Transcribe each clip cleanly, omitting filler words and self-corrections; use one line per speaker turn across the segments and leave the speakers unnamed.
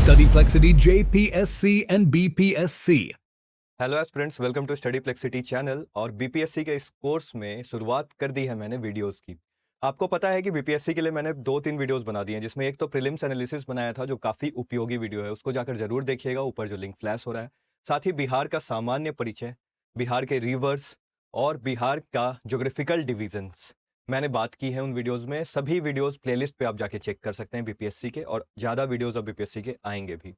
Studyplexity JPSC and BPSC।
Hello aspirants, welcome to Studyplexity channel. और BPSC के इस course में शुरुआत कर दी है मैंने वीडियोस की। आपको पता है कि बीपीएससी के लिए मैंने 2-3 वीडियोस बना दिए हैं, जिसमें एक तो प्रीलिम्स एनालिसिस बनाया था जो काफ़ी उपयोगी वीडियो है, उसको जाकर जरूर देखिएगा, ऊपर जो लिंक फ्लैश हो रहा है। साथ ही बिहार का सामान्य परिचय, बिहार के रिवर्स और बिहार का ज्योग्राफिकल डिविजन्स मैंने बात की है उन वीडियोज़ में। सभी वीडियोज़ प्लेलिस्ट पे आप जाके चेक कर सकते हैं बीपीएससी के, और ज़्यादा वीडियोज़ अब बीपीएससी के आएंगे भी।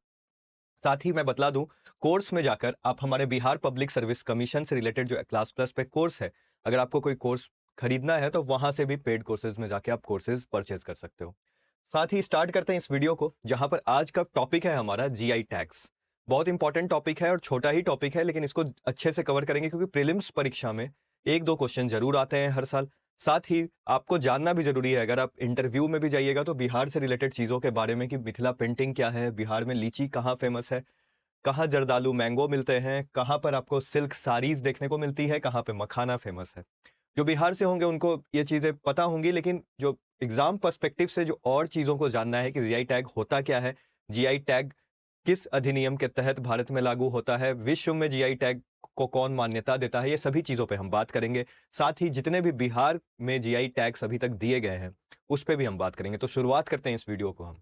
साथ ही मैं बतला दूं, कोर्स में जाकर आप हमारे बिहार पब्लिक सर्विस कमीशन से रिलेटेड जो क्लास प्लस पे कोर्स है, अगर आपको कोई कोर्स खरीदना है तो वहां से भी पेड कोर्सेज में जाके आप कोर्सेज परचेज कर सकते हो। साथ ही स्टार्ट करते हैं इस वीडियो को, जहां पर आज का टॉपिक है हमारा जीआई टैग्स। बहुत इंपॉर्टेंट टॉपिक है और छोटा ही टॉपिक है, लेकिन इसको अच्छे से कवर करेंगे क्योंकि प्रीलिम्स परीक्षा में 1-2 क्वेश्चन जरूर आते हैं हर साल। साथ ही आपको जानना भी जरूरी है, अगर आप इंटरव्यू में भी जाइएगा तो बिहार से रिलेटेड चीज़ों के बारे में कि मिथिला पेंटिंग क्या है, बिहार में लीची कहाँ फेमस है, कहाँ जर्दालू मैंगो मिलते हैं, कहाँ पर आपको सिल्क साड़ीज देखने को मिलती है, कहाँ पे मखाना फेमस है। जो बिहार से होंगे उनको ये चीज़ें पता होंगी, लेकिन जो एग्जाम पर्सपेक्टिव से जो और चीज़ों को जानना है कि जीआई टैग होता क्या है, जीआई टैग किस अधिनियम के तहत भारत में लागू होता है, विश्व में जीआई टैग को कौन मान्यता देता है, ये सभी चीज़ों पे हम बात करेंगे। साथ ही जितने भी बिहार में जीआई टैग्स अभी तक दिए गए हैं उस पर भी हम बात करेंगे। तो शुरुआत करते हैं इस वीडियो को हम।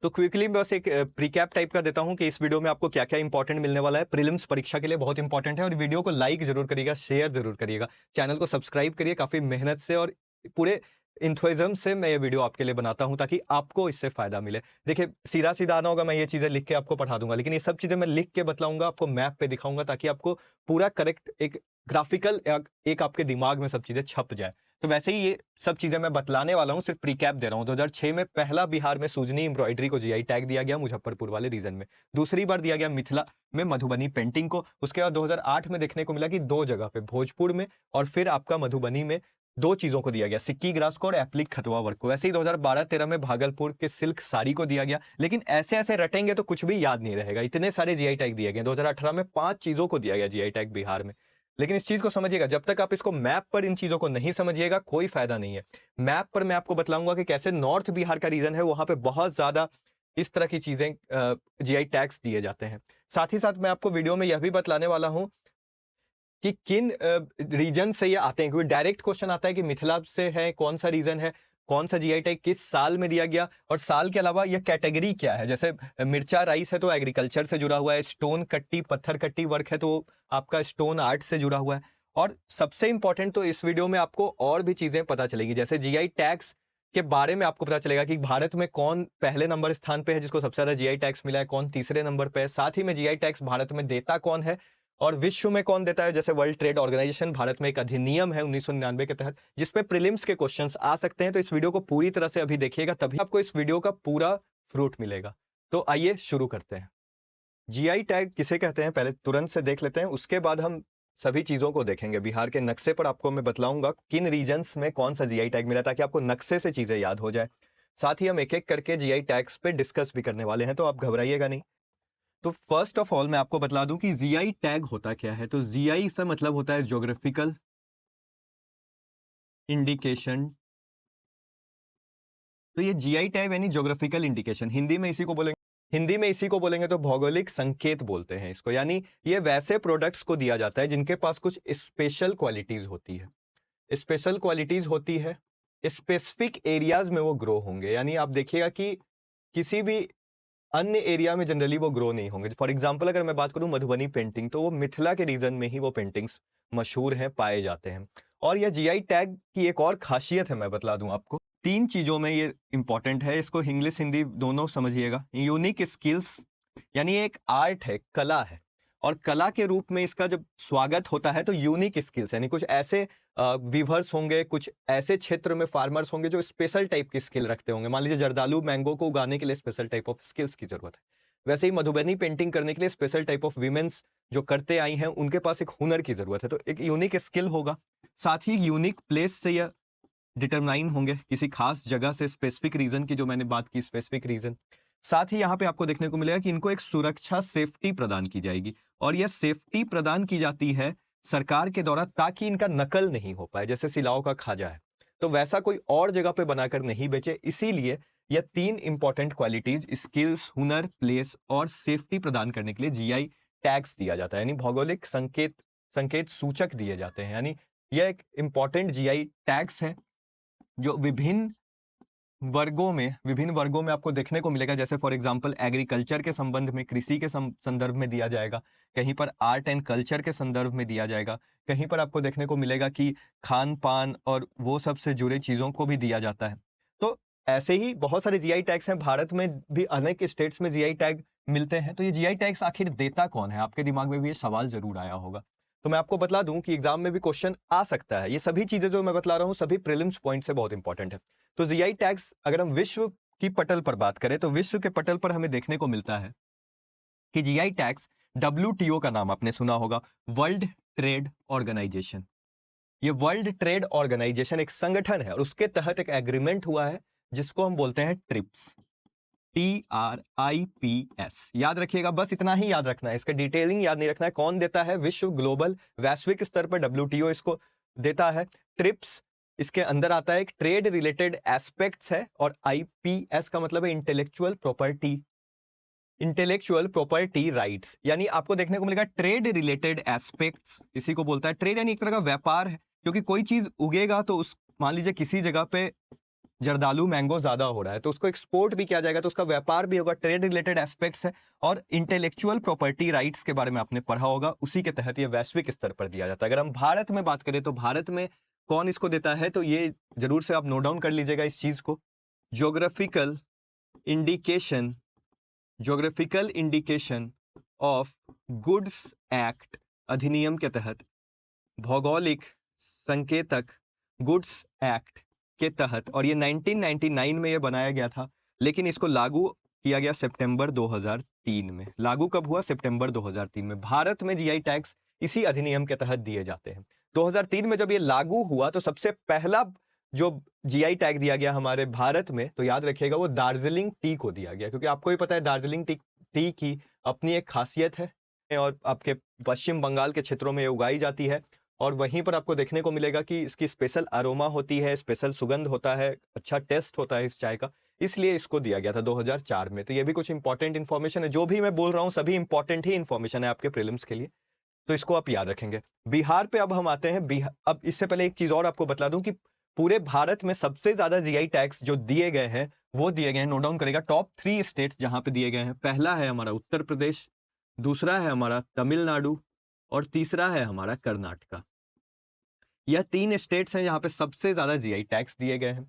तो क्विकली बस एक प्रीकैप टाइप का देता हूं कि इस वीडियो में आपको क्या क्या इंपॉर्टेंट मिलने वाला है। प्रीलिम्स परीक्षा के लिए बहुत इंपॉर्टेंट है, और वीडियो को लाइक जरूर करिएगा, शेयर जरूर करिएगा, चैनल को सब्सक्राइब करिए। काफी मेहनत से और पूरे इंथुइज्म से मैं ये वीडियो आपके लिए बनाता हूं ताकि आपको इससे फायदा मिले। देखिए, सीधा सीधा आना होगा, मैं ये चीजें लिख के आपको पढ़ा दूंगा, लेकिन ये सब चीजें मैं लिख के बतलाऊंगा, आपको मैप पे दिखाऊंगा ताकि आपको पूरा करेक्ट एक ग्राफिकल एक आपके दिमाग में सब चीजें छप जाए। तो वैसे ही ये सब चीजें मैं बतलाने वाला हूँ, सिर्फ प्रीकैप दे रहा हूँ। 2006 में पहला बिहार में सूजनी एम्ब्रॉयडरी को जीआई टैग दिया गया, मुजफ्फरपुर वाले रीजन में। दूसरी बार दिया गया मिथिला में मधुबनी पेंटिंग को। उसके बाद 2008 में देखने को मिला कि 2 जगह पे, भोजपुर में और फिर आपका मधुबनी में, 2 चीजों को दिया गया, सिक्की ग्रास को और एप्लिक खतवा वर्क को। वैसे ही 2012-13 में भागलपुर के सिल्क साड़ी को दिया गया, लेकिन ऐसे ऐसे रटेंगे तो कुछ भी याद नहीं रहेगा, इतने सारे जीआई टैग दिए गए। 2018 में 5 चीजों को दिया गया जीआई टैग बिहार में। लेकिन इस चीज को समझिएगा, जब तक आप इसको मैप पर इन चीजों को नहीं समझिएगा कोई फायदा नहीं है। मैप पर मैं आपको बतलाऊंगा कि कैसे नॉर्थ बिहार का रीजन है, वहां पे बहुत ज्यादा इस तरह की चीजें जीआई टैग्स दिए जाते हैं। साथ ही साथ मैं आपको वीडियो में यह भी बतलाने वाला हूं कि किन रीजन से ये आते हैं, क्योंकि डायरेक्ट क्वेश्चन आता है कि मिथिला से है, कौन सा रीजन है, कौन सा जीआई टैग किस साल में दिया गया, और साल के अलावा ये कैटेगरी क्या है। जैसे मिर्चा राइस है तो एग्रीकल्चर से जुड़ा हुआ है, स्टोन कट्टी पत्थर कट्टी वर्क है तो आपका स्टोन आर्ट से जुड़ा हुआ है। और सबसे इंपॉर्टेंट, तो इस वीडियो में आपको और भी चीजें पता चलेगी, जैसे जीआई टैग्स के बारे में आपको पता चलेगा कि भारत में कौन पहले नंबर स्थान पे है जिसको सबसे ज्यादा जीआई टैग्स मिला है, कौन तीसरे नंबर पे है। साथ ही में जीआई टैग्स भारत में देता कौन है और विश्व में कौन देता है। जैसे वर्ल्ड ट्रेड ऑर्गेनाइजेशन, भारत में एक अधिनियम है 1999 के तहत जिसपे प्रीलिम्स के क्वेश्चंस आ सकते हैं। तो इस वीडियो को पूरी तरह से अभी देखिएगा, तभी आपको इस वीडियो का पूरा फ्रूट मिलेगा। तो आइए शुरू करते हैं। जीआई टैग किसे कहते हैं पहले तुरंत से देख लेते हैं, उसके बाद हम सभी चीजों को देखेंगे। बिहार के नक्शे पर आपको मैं बतलाऊंगा किन रीजन्स में कौन सा जीआई टैग मिला, ताकि आपको नक्शे से चीजें याद हो जाए। साथ ही हम एक एक करके जीआई टैग्स पे डिस्कस भी करने वाले हैं, तो आप घबराइएगा नहीं। तो फर्स्ट ऑफ ऑल मैं आपको बतला दूं कि जीआई टैग होता क्या है। तो जीआई से मतलब होता है ज्योग्राफिकल इंडिकेशन। तो ये जीआई टैग यानी ज्योग्राफिकल इंडिकेशन, हिंदी में इसी को बोलेंगे तो भौगोलिक संकेत बोलते हैं इसको। यानी ये वैसे प्रोडक्ट्स को दिया जाता है जिनके पास कुछ स्पेशल क्वालिटीज होती है। स्पेशल क्वालिटीज होती है, स्पेसिफिक एरियाज में वो ग्रो होंगे। यानी आप देखिएगा कि किसी भी अन्य एरिया में जनरली वो ग्रो नहीं होंगे। फॉर एग्जाम्पल अगर मैं बात करूं मधुबनी पेंटिंग, तो वो मिथिला के रीजन में ही वो पेंटिंग्स मशहूर हैं, पाए जाते हैं। और यह जीआई टैग की एक और खासियत है, मैं बतला दूं आपको। 3 चीजों में ये इंपॉर्टेंट है, इसको इंग्लिश हिंदी दोनों समझिएगा। यूनिक स्किल्स, यानी एक आर्ट है, कला है, और कला के रूप में इसका जब स्वागत होता है तो यूनिक स्किल्स यानी कुछ ऐसे वीवर्स होंगे, कुछ ऐसे क्षेत्र में फार्मर्स होंगे जो स्पेशल टाइप की स्किल रखते होंगे। मान लीजिए जर्दालू मैंगो को उगाने के लिए स्पेशल टाइप ऑफ स्किल्स की जरूरत है। वैसे ही मधुबनी पेंटिंग करने के लिए स्पेशल टाइप ऑफ वीमेंस जो करते आई हैं, उनके पास एक हुनर की जरूरत है, तो एक यूनिक स्किल होगा। साथ ही यूनिक प्लेस से यह डिटरमाइन होंगे, किसी खास जगह से, स्पेसिफिक रीजन की जो मैंने बात की, स्पेसिफिक रीजन। साथ ही यहाँ पे आपको देखने को मिलेगा कि इनको एक सुरक्षा सेफ्टी प्रदान की जाएगी, और यह सेफ्टी प्रदान की जाती है सरकार के द्वारा ताकि इनका नकल नहीं हो पाए। जैसे सिलाओ का खाजा है तो वैसा कोई और जगह पे बनाकर नहीं बेचे, इसीलिए यह 3 इंपॉर्टेंट क्वालिटीज, स्किल्स, हुनर, प्लेस और सेफ्टी प्रदान करने के लिए जीआई टैग्स दिया जाता है, यानी भौगोलिक संकेत सूचक दिए जाते हैं। यानी यह एक इंपॉर्टेंट जीआई टैग्स है जो विभिन्न वर्गों में आपको देखने को मिलेगा। जैसे फॉर एग्जांपल एग्रीकल्चर के संबंध में, कृषि के संदर्भ में दिया जाएगा, कहीं पर आर्ट एंड कल्चर के संदर्भ में दिया जाएगा, कहीं पर आपको देखने को मिलेगा कि खान पान और वो सब से जुड़े चीज़ों को भी दिया जाता है। तो ऐसे ही बहुत सारे जीआई टैग्स हैं, भारत में भी अनेक स्टेट्स में जीआई टैग मिलते हैं। तो ये जीआई टैग्स आखिर देता कौन है, आपके दिमाग में भी ये सवाल जरूर आया होगा। तो मैं आपको बतला दूं कि एग्जाम में भी क्वेश्चन आ सकता है। ये सभी चीजें जो मैं बतला रहा हूँ सभी प्रीलिम्स पॉइंट से बहुत इंपॉर्टेंट है। तो जीआई टैग्स अगर हम विश्व की पटल पर बात करें तो विश्व के पटल पर हमें देखने को मिलता है कि जीआई टैग्स, डब्ल्यूटीओ का नाम आपने सुना होगा, वर्ल्ड ट्रेड ऑर्गेनाइजेशन। ये वर्ल्ड ट्रेड ऑर्गेनाइजेशन एक संगठन है और उसके तहत एक एग्रीमेंट हुआ है जिसको हम बोलते हैं ट्रिप्स, TRIPS। याद रखिएगा, बस इतना ही याद रखना है, इसका डिटेलिंग याद नहीं रखना है। कौन देता है? विश्व, ग्लोबल, वैश्विक स्तर पर डब्ल्यूटीओ इसको देता है। ट्रिप्स इसके अंदर आता है, एक ट्रेड रिलेटेड एस्पेक्ट्स है, और IPS का मतलब है इंटेलेक्चुअल प्रॉपर्टी राइट्स। यानी आपको देखने को मिलेगा ट्रेड रिलेटेड एस्पेक्ट्स, इसी को बोलता है ट्रेड, यानी एक तरह का व्यापार है। क्योंकि कोई चीज उगेगा तो उस, मान लीजिए किसी जगह पे जर्दालू मैंगो ज्यादा हो रहा है तो उसको एक्सपोर्ट भी किया जाएगा, तो उसका व्यापार भी होगा। ट्रेड रिलेटेड एस्पेक्ट्स है। और इंटेलेक्चुअल प्रॉपर्टी राइट्स के बारे में आपने पढ़ा होगा, उसी के तहत ये वैश्विक स्तर पर दिया जाता है। अगर हम भारत में बात करें तो भारत में कौन इसको देता है, तो ये जरूर से आप नोट डाउन कर लीजिएगा इस चीज को। Geographical indication of goods act अधिनियम के तहत, भौगोलिक संकेतक गुड्स एक्ट के तहत, और ये 1999 में ये बनाया गया था, लेकिन इसको लागू किया गया सितंबर 2003 में। लागू कब हुआ? सितंबर 2003 में। भारत में जीआई टैग्स इसी अधिनियम के तहत दिए जाते हैं। 2003 में जब ये लागू हुआ तो सबसे पहला जो जीआई टैग दिया गया हमारे भारत में, तो याद रखिएगा वो दार्जिलिंग टी को दिया गया, क्योंकि आपको ही पता है दार्जिलिंग टी की अपनी एक खासियत है और आपके पश्चिम बंगाल के क्षेत्रों में ये उगाई जाती है। और वहीं पर आपको देखने को मिलेगा कि इसकी स्पेशल अरोमा होती है, स्पेशल सुगंध होता है, अच्छा टेस्ट होता है इस चाय का, इसलिए इसको दिया गया था 2004 में। तो ये भी कुछ इंपॉर्टेंट इन्फॉर्मेशन है, जो भी मैं बोल रहा हूँ सभी इंपॉर्टेंट ही इन्फॉर्मेशन है आपके प्रीलिम्स के लिए, तो इसको आप याद रखेंगे। बिहार पे अब हम आते हैं। अब इससे पहले एक चीज और आपको बता दूं कि पूरे भारत में सबसे ज्यादा जीआई टैग्स जो दिए गए हैं वो दिए गए हैं, नोट डाउन करेगा, टॉप 3 स्टेट्स जहां पे दिए गए हैं। पहला है हमारा उत्तर प्रदेश, दूसरा है हमारा तमिलनाडु, और तीसरा है हमारा कर्नाटका। यह 3 स्टेट्स हैं जहां पे सबसे ज्यादा जीआई टैग्स दिए गए हैं।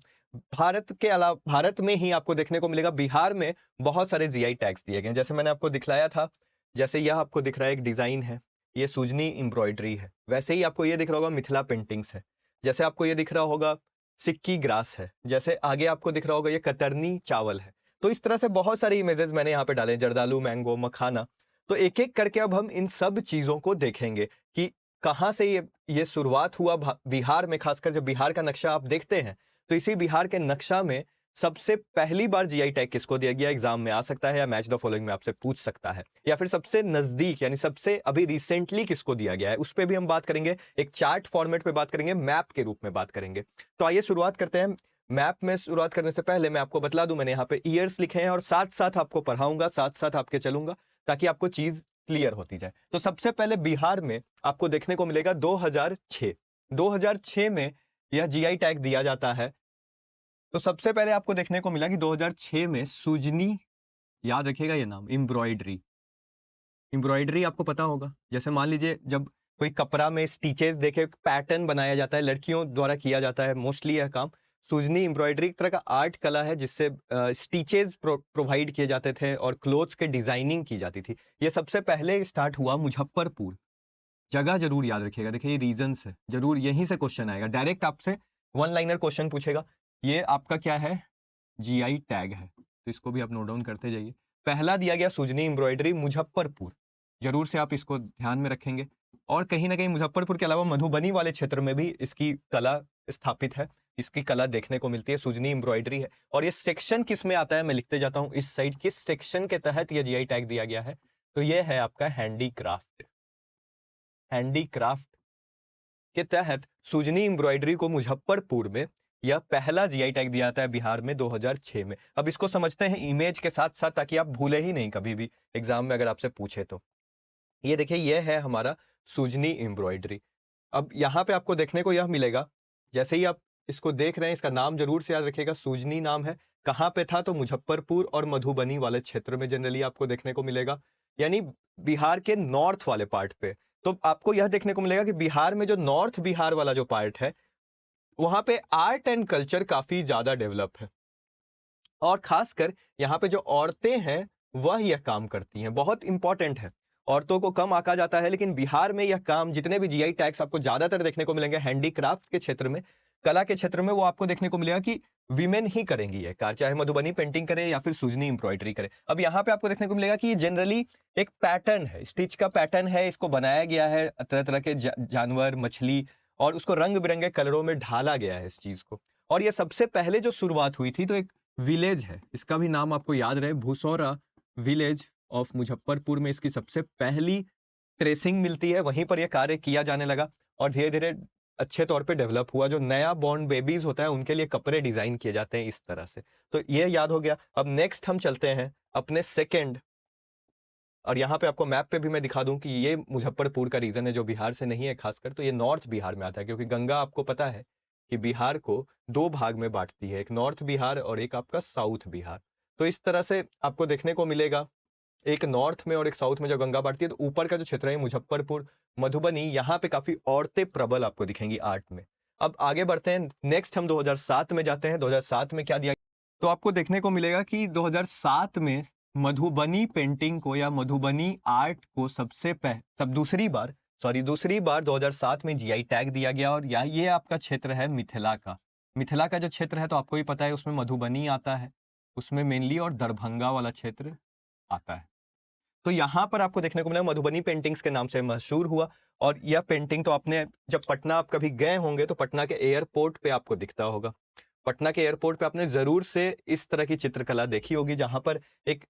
भारत के अलावा भारत में ही आपको देखने को मिलेगा बिहार में बहुत सारे जीआई टैग्स दिए गए हैं। जैसे मैंने आपको दिखलाया था, जैसे यह आपको दिख रहा है एक डिजाइन है, ये सुजनी एम्ब्रॉयडरी है। वैसे ही आपको ये दिख रहा होगा मिथिला पेंटिंग्स है। जैसे आपको ये दिख रहा होगा सिक्की ग्रास है। जैसे आगे आपको दिख रहा होगा ये कतरनी चावल है। तो इस तरह से बहुत सारे इमेजेस मैंने यहाँ पे डाले, जर्दालू, मैंगो, मखाना। तो एक एक करके अब हम इन सब चीजों को देखेंगे कि कहाँ से ये शुरुआत हुआ बिहार में। खासकर जब बिहार का नक्शा आप देखते हैं तो इसी बिहार के नक्शा में सबसे पहली बार जीआई टैग किसको दिया गया, एग्जाम में आ सकता है या मैच द फॉलोइंग में आपसे पूछ सकता है। या फिर सबसे नजदीक यानी सबसे अभी रिसेंटली किसको दिया गया है, उस पर भी हम बात करेंगे। एक चार्ट फॉर्मेट पे बात करेंगे, मैप के रूप में बात करेंगे। तो आइए शुरुआत करते हैं। मैप में शुरुआत करने से पहले मैं आपको बतला दूं, मैंने यहाँ पे ईयर्स लिखे हैं और साथ साथ आपको पढ़ाऊंगा, साथ साथ आपके चलूंगा, ताकि आपको चीज क्लियर होती जाए। तो सबसे पहले बिहार में आपको देखने को मिलेगा 2006 में यह जीआई टैग दिया जाता है। तो सबसे पहले आपको देखने को मिला कि 2006 में सुजनी, याद रखिएगा ये नाम, एम्ब्रॉयडरी आपको पता होगा। जैसे मान लीजिए जब कोई कपड़ा में स्टिचेस देखे, पैटर्न बनाया जाता है, लड़कियों द्वारा किया जाता है मोस्टली यह काम। सुजनी एम्ब्रॉयडरी एक तरह का आर्ट कला है जिससे स्टिचेस प्रोवाइड किए जाते थे और क्लोथ्स के डिजाइनिंग की जाती थी। ये सबसे पहले स्टार्ट हुआ मुजफ्फरपुर। जगह जरूर याद रखिएगा, देखिए ये रीजंस है, जरूर यहीं से क्वेश्चन आएगा। डायरेक्ट आपसे वन लाइनर क्वेश्चन पूछेगा। ये आपका क्या है? जीआई टैग है, तो इसको भी आप नोट डाउन करते जाइए। पहला दिया गया सुजनी एम्ब्रॉयडरी, मुजफ्फरपुर, जरूर से आप इसको ध्यान में रखेंगे। और कहीं ना कहीं मुजफ्फरपुर के अलावा मधुबनी वाले क्षेत्र में भी इसकी कला स्थापित है, इसकी कला देखने को मिलती है, सुजनी एम्ब्रॉयडरी है। और ये सेक्शन किस में आता है, मैं लिखते जाता हूं इस साइड, किस सेक्शन के तहत ये जीआई टैग दिया गया है, तो ये है आपका हैंडीक्राफ्ट के तहत सुजनी एम्ब्रॉयडरी को मुजफ्फरपुर में यह पहला जीआई टैग दिया जाता है बिहार में 2006 में। अब इसको समझते हैं इमेज के साथ साथ, ताकि आप भूले ही नहीं कभी भी एग्जाम में अगर आपसे पूछे तो। ये देखिए, ये है हमारा सुजनी एम्ब्रॉयडरी। अब यहाँ पे आपको देखने को यह मिलेगा, जैसे ही आप इसको देख रहे हैं, इसका नाम जरूर से याद रखिएगा, सुजनी नाम है। कहाँ पे था? तो मुजफ्फरपुर और मधुबनी वाले क्षेत्र में जनरली आपको देखने को मिलेगा, यानी बिहार के नॉर्थ वाले पार्ट पे। तो आपको यह देखने को मिलेगा कि बिहार में जो नॉर्थ बिहार वाला जो पार्ट है, वहां पे आर्ट एंड कल्चर काफी ज्यादा डेवलप है, और खासकर यहाँ पे जो औरतें हैं वह यह काम करती हैं, बहुत इंपॉर्टेंट है। औरतों को कम आंका जाता है, लेकिन बिहार में यह काम, जितने भी जीआई टैग्स आपको ज्यादातर देखने को मिलेंगे हैंडीक्राफ्ट के क्षेत्र में, कला के क्षेत्र में, वो आपको देखने को मिलेगा कि विमेन ही करेंगी ये कार्य, चाहे मधुबनी पेंटिंग करे या फिर सुजनी एम्ब्रॉयडरी करे। अब यहाँ पे आपको देखने को मिलेगा कि ये जनरली एक पैटर्न है, स्टिच का पैटर्न है, इसको बनाया गया है तरह तरह के जानवर, मछली, और उसको रंग बिरंगे कलरों में ढाला गया है इस चीज को। और ये सबसे पहले जो शुरुआत हुई थी, तो एक विलेज है, इसका भी नाम आपको याद रहे, भूसौरा विलेज ऑफ मुजफ्फरपुर में इसकी सबसे पहली ट्रेसिंग मिलती है, वहीं पर यह कार्य किया जाने लगा, और धीरे धीरे अच्छे तौर पे डेवलप हुआ। जो नया बॉर्न बेबीज होता है उनके लिए कपड़े डिजाइन किए जाते हैं इस तरह से। तो ये याद हो गया। अब नेक्स्ट हम चलते हैं अपने सेकंड, और यहाँ पे आपको मैप पे भी मैं दिखा दूं कि ये मुजफ्फरपुर का रीजन है जो बिहार से नहीं है खासकर, तो ये नॉर्थ बिहार में आता है, क्योंकि गंगा आपको पता है कि बिहार को दो भाग में बांटती है, एक नॉर्थ बिहार और एक आपका साउथ बिहार। तो इस तरह से आपको देखने को मिलेगा, एक नॉर्थ में और एक साउथ में जो गंगा बांटती है। तो ऊपर का जो क्षेत्र है मुजफ्फरपुर, मधुबनी, यहाँ पे काफी औरतें प्रबल आपको दिखेंगी आर्ट में। अब आगे बढ़ते हैं, नेक्स्ट हम 2007 में जाते हैं। 2007 में क्या दिया, तो आपको देखने को मिलेगा कि 2007 में मधुबनी पेंटिंग को या मधुबनी आर्ट को दूसरी बार 2007 में जीआई टैग दिया गया। और ये आपका क्षेत्र है मिथिला का। मिथिला का जो क्षेत्र है, तो आपको ही पता है, उसमें मधुबनी आता है, उसमें मेनली, और दरभंगा वाला क्षेत्र आता है। तो यहाँ पर आपको देखने को मिला मधुबनी पेंटिंग्स के नाम से मशहूर हुआ। और यह पेंटिंग तो आपने, जब पटना आप कभी गए होंगे तो पटना के एयरपोर्ट पे आपको दिखता होगा। पटना के एयरपोर्ट पे आपने जरूर से इस तरह की चित्रकला देखी होगी, जहां पर एक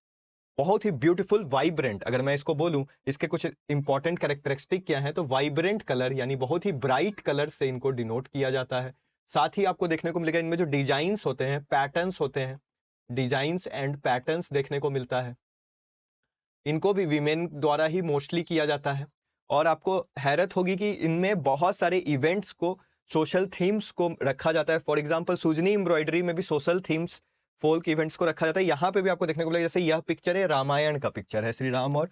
बहुत ही ब्यूटीफुल वाइब्रेंट, अगर मैं इसको बोलूं, इसके कुछ इंपॉर्टेंट कैरेक्टरिस्टिक क्या है, तो वाइब्रेंट कलर, यानी बहुत ही ब्राइट कलर से इनको डिनोट किया जाता है। साथ ही आपको देखने को मिलेगा इनमें जो डिजाइन्स होते हैं, पैटर्न्स होते हैं, डिजाइन्स एंड पैटर्न्स देखने को मिलता है। इनको भी वीमेन द्वारा ही मोस्टली किया जाता है। और आपको हैरत होगी कि इनमें बहुत सारे इवेंट्स को, सोशल थीम्स को रखा जाता है। फॉर एग्जांपल सुजनी एम्ब्रॉयडरी में भी सोशल थीम्स, फोल्क इवेंट्स को रखा जाता है। यहाँ पे भी आपको देखने को मिलेगा, जैसे यह पिक्चर है, रामायण का पिक्चर है, श्री राम और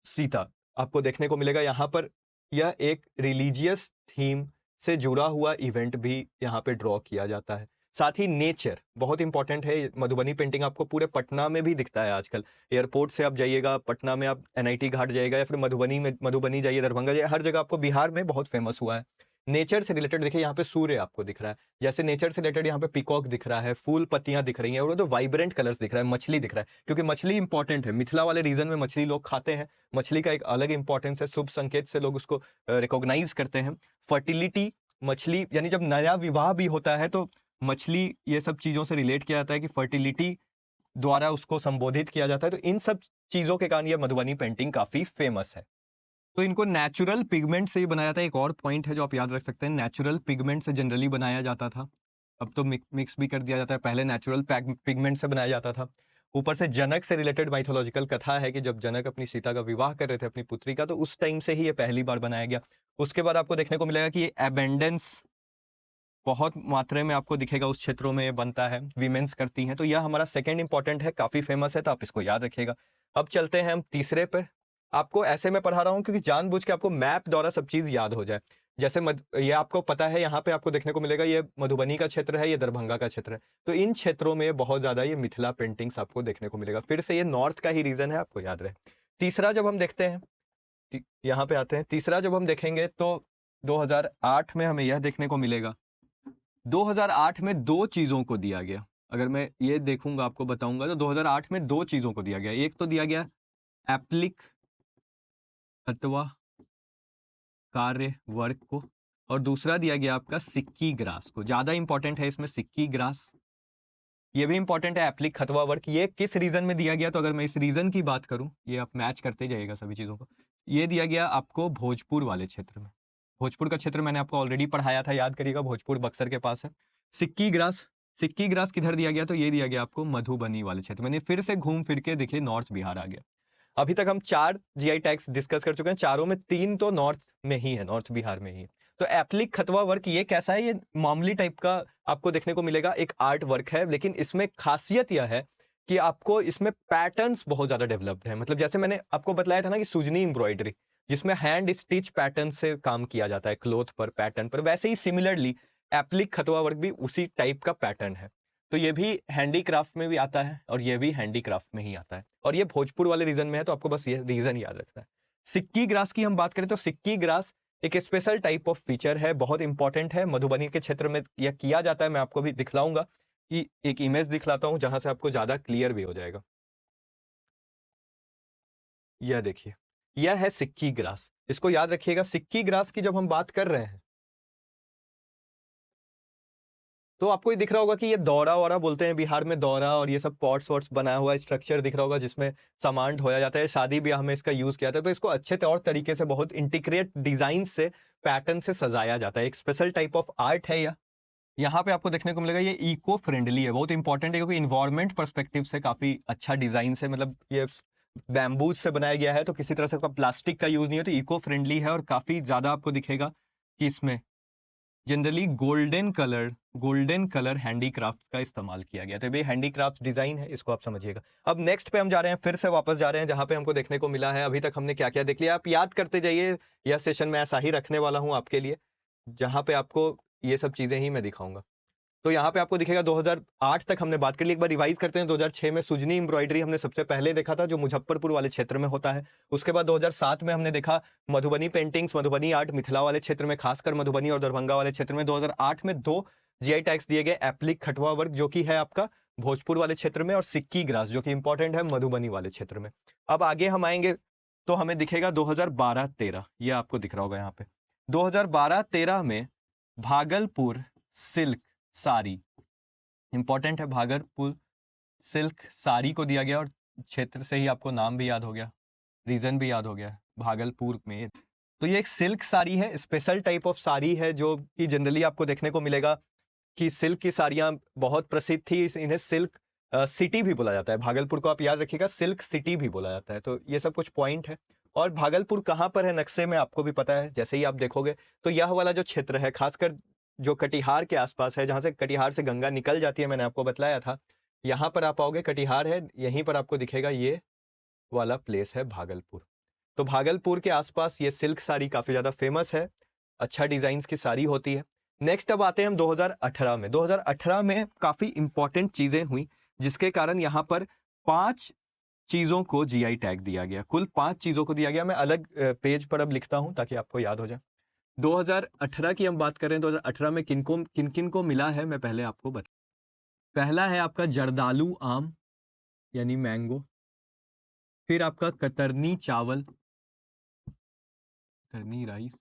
सीता आपको देखने को मिलेगा यहाँ पर। यह एक रिलीजियस थीम से जुड़ा हुआ इवेंट भी यहाँ पे ड्रॉ किया जाता है। साथ ही नेचर बहुत इंपॉर्टेंट है। मधुबनी पेंटिंग आपको पूरे पटना में भी दिखता है आजकल। एयरपोर्ट से आप जाइएगा पटना में, आप एनआईटी घाट जाइएगा, या फिर मधुबनी जाइए, दरभंगा जाइए, हर जगह आपको बिहार में बहुत फेमस हुआ है। नेचर से रिलेटेड देखिए, यहाँ पे सूर्य आपको दिख रहा है, जैसे नेचर से रिलेटेड यहाँ पे पीकॉक दिख रहा है, फूल पत्तियां दिख रही हैं, और तो वाइब्रेंट कलर्स दिख रहा है, मछली दिख रहा है, क्योंकि मछली इंपॉर्टेंट है। मिथिला वाले रीजन में मछली लोग खाते हैं, मछली का एक अलग इंपॉर्टेंस है, शुभ संकेत से लोग उसको रिकॉग्नाइज करते हैं। फर्टिलिटी, मछली, यानी जब नया विवाह भी होता है तो मछली, ये सब चीजों से रिलेट किया जाता है कि फर्टिलिटी द्वारा उसको संबोधित किया जाता है। तो इन सब चीजों के कारण ये मधुबनी पेंटिंग काफी फेमस है। तो इनको नेचुरल पिगमेंट से ही बनाया जाता है। एक और पॉइंट है जो आप याद रख सकते हैं, नेचुरल पिगमेंट से जनरली बनाया जाता था, अब तो मिक्स भी कर दिया जाता है, पहले नेचुरल पिगमेंट से बनाया जाता था। ऊपर से जनक से रिलेटेड माइथोलॉजिकल कथा है कि जब जनक अपनी सीता का विवाह कर रहे थे अपनी पुत्री का, तो उस टाइम से ही ये पहली बार बनाया गया। उसके बाद आपको देखने को मिलेगा कि ये एबेंडेंस बहुत मात्रा में आपको दिखेगा, उस क्षेत्रों में ये बनता है, वीमेंस करती हैं। तो यह हमारा सेकंड इंपॉर्टेंट है, काफी फेमस है, तो आप इसको याद रखिएगा। अब चलते हैं हम तीसरे पर। आपको ऐसे में पढ़ा रहा हूं क्योंकि जानबूझ के आपको मैप द्वारा सब चीज याद हो जाए। जैसे ये आपको पता है, यहाँ पे आपको देखने को मिलेगा ये मधुबनी का क्षेत्र है, ये दरभंगा का क्षेत्र है। तो इन क्षेत्रों में बहुत ज्यादा ये मिथिला पेंटिंग्स आपको देखने को मिलेगा। फिर से ये नॉर्थ का ही रीजन है, आपको याद रहे। तीसरा जब हम देखते हैं, यहाँ पे आते हैं, तीसरा जब हम देखेंगे तो 2008 में हमें यह देखने को मिलेगा। 2008 में दो चीजों को दिया गया, अगर मैं ये देखूंगा आपको बताऊंगा, तो 2008 में दो चीजों को दिया गया। एक तो दिया गया एप्लिक अथवा कार्य वर्ग को, और दूसरा दिया गया आपका सिक्की ग्रास को। ज्यादा इंपॉर्टेंट है इसमें सिक्की ग्रास, ये भी इंपॉर्टेंट है, एप्लिक खतवा वर्क। ये किस रीजन में दिया गया, तो अगर मैं इस रीजन की बात करूं, ये आप मैच करते जाइएगा सभी चीजों को। ये दिया गया आपको भोजपुर वाले क्षेत्र में। भोजपुर का क्षेत्र मैंने आपको ऑलरेडी पढ़ाया था, याद करिएगा, भोजपुर बक्सर के पास है। सिक्की ग्रास किधर दिया गया? तो ये दिया गया आपको मधुबनी वाले क्षेत्र में। फिर से घूम फिर के देखिए नॉर्थ बिहार आ गया। अभी तक हम 4 जीआई टैग्स डिस्कस कर चुके हैं, चारों में 3 तो नॉर्थ में ही है, नॉर्थ बिहार में ही है। तो एप्लिक खतवा वर्क ये कैसा है? ये मामूली टाइप का आपको देखने को मिलेगा, एक आर्ट वर्क है, लेकिन इसमें खासियत यह है कि आपको इसमें पैटर्न्स बहुत ज्यादा डेवलप्ड है। मतलब जैसे मैंने आपको बताया था ना कि सुजनी एम्ब्रॉयडरी, जिसमें हैंड स्टिच पैटर्न से काम किया जाता है क्लोथ पर, पैटर्न पर, वैसे ही सिमिलरली एप्लिक खतवा वर्क भी उसी टाइप का पैटर्न है। तो ये भी हैंडीक्राफ्ट में भी आता है और ये भी हैंडीक्राफ्ट में ही आता है, और ये भोजपुर वाले रीजन में है, तो आपको बस ये रीजन याद रखना है। सिक्की ग्रास की हम बात करें तो सिक्की ग्रास एक स्पेशल टाइप ऑफ फीचर है, बहुत इंपॉर्टेंट है, मधुबनी के क्षेत्र में यह किया जाता है। मैं आपको भी दिखलाऊंगा कि एक इमेज दिखलाता हूं जहां से आपको ज्यादा क्लियर भी हो जाएगा। यह देखिए, यह है सिक्की ग्रास। इसको याद रखिएगा, सिक्की ग्रास की जब हम बात कर रहे हैं तो आपको ये दिख रहा होगा कि ये दौरा वौरा बोलते हैं बिहार में, दौरा, और ये सब पॉट्स वॉट्स बनाया हुआ स्ट्रक्चर दिख रहा होगा जिसमें सामान ढोया जाता है। शादी ब्याह में इसका यूज किया जाता है। तो इसको अच्छे तौर तरीके से बहुत इंटीग्रेट डिजाइन से, पैटर्न से सजाया जाता है। एक स्पेशल टाइप ऑफ आर्ट है यह। यहाँ पे आपको देखने को मिलेगा ये इको फ्रेंडली है, बहुत इंपॉर्टेंट है, क्योंकि इन्वायरमेंट परस्पेक्टिव से काफी अच्छा डिजाइन से, मतलब ये बैम्बूज से बनाया गया है, तो किसी तरह से प्लास्टिक का यूज नहीं है, तो इको फ्रेंडली है। और काफी ज्यादा आपको दिखेगा कि इसमें जनरली गोल्डन कलर हैंडीक्राफ्ट्स का इस्तेमाल किया गया। तो ये हैंडीक्राफ्ट डिजाइन है, इसको आप समझिएगा। अब नेक्स्ट पे हम जा रहे हैं, फिर से वापस जा रहे हैं जहां पे हमको देखने को मिला है। अभी तक हमने क्या क्या देख लिया, आप याद करते जाइए, यह सेशन मैं ऐसा ही रखने वाला हूं आपके लिए, जहां पे आपको ये सब चीजें ही मैं दिखाऊंगा। तो यहाँ पे आपको दिखेगा 2008 तक हमने बात कर ली। एक बार रिवाइज करते हैं। 2006 में सुजनी एम्ब्रॉयडरी हमने सबसे पहले देखा था, जो मुजफ्फरपुर वाले क्षेत्र में होता है। उसके बाद 2007 में हमने देखा मधुबनी पेंटिंग्स, मधुबनी आर्ट मिथिला वाले क्षेत्र में, खासकर मधुबनी और दरभंगा वाले क्षेत्र में। 2008 में 2 जीआई टैग्स दिए गए, एप्लिक खटवा वर्क जो कि है आपका भोजपुर वाले क्षेत्र में, और सिक्की ग्रास जो कि इंपॉर्टेंट है मधुबनी वाले क्षेत्र में। अब आगे हम आएंगे तो हमें दिखेगा 2012-13, ये आपको दिख रहा होगा यहाँ पे। 2012-13 में भागलपुर सिल्क साड़ी, इंपॉर्टेंट है, भागलपुर सिल्क साड़ी को दिया गया, और क्षेत्र से ही आपको नाम भी याद हो गया, रीजन भी याद हो गया, भागलपुर में। तो ये एक सिल्क साड़ी है, स्पेशल टाइप ऑफ साड़ी है, जो कि जनरली आपको देखने को मिलेगा कि सिल्क की साड़ियाँ बहुत प्रसिद्ध थी। इन्हें सिल्क सिटी भी बोला जाता है। भागलपुर को आप याद रखिएगा, सिल्क सिटी भी बोला जाता है। तो ये सब कुछ पॉइंट है। और भागलपुर कहाँ पर है नक्शे में आपको भी पता है, जैसे ही आप देखोगे तो यह वाला जो क्षेत्र है, खासकर जो कटिहार के आसपास है, जहाँ से कटिहार से गंगा निकल जाती है, मैंने आपको बताया था। यहाँ पर आप आओगे, कटिहार है, यहीं पर आपको दिखेगा ये वाला प्लेस है भागलपुर। तो भागलपुर के आसपास ये सिल्क साड़ी काफी ज्यादा फेमस है, अच्छा डिजाइन्स की साड़ी होती है। नेक्स्ट अब आते हैं हम 2018 में। 2018 में काफी इंपॉर्टेंट चीजें हुई, जिसके कारण यहाँ पर 5 चीजों को जीआई टैग दिया गया। कुल 5 चीजों को दिया गया। मैं अलग पेज पर अब लिखता हूं ताकि आपको याद हो जाए। 2018 की हम बात करें, 2018 में किन किन को मिला है, मैं पहले आपको बता। पहला है आपका जर्दालू आम यानी मैंगो, फिर आपका कतरनी चावल, कतरनी राइस,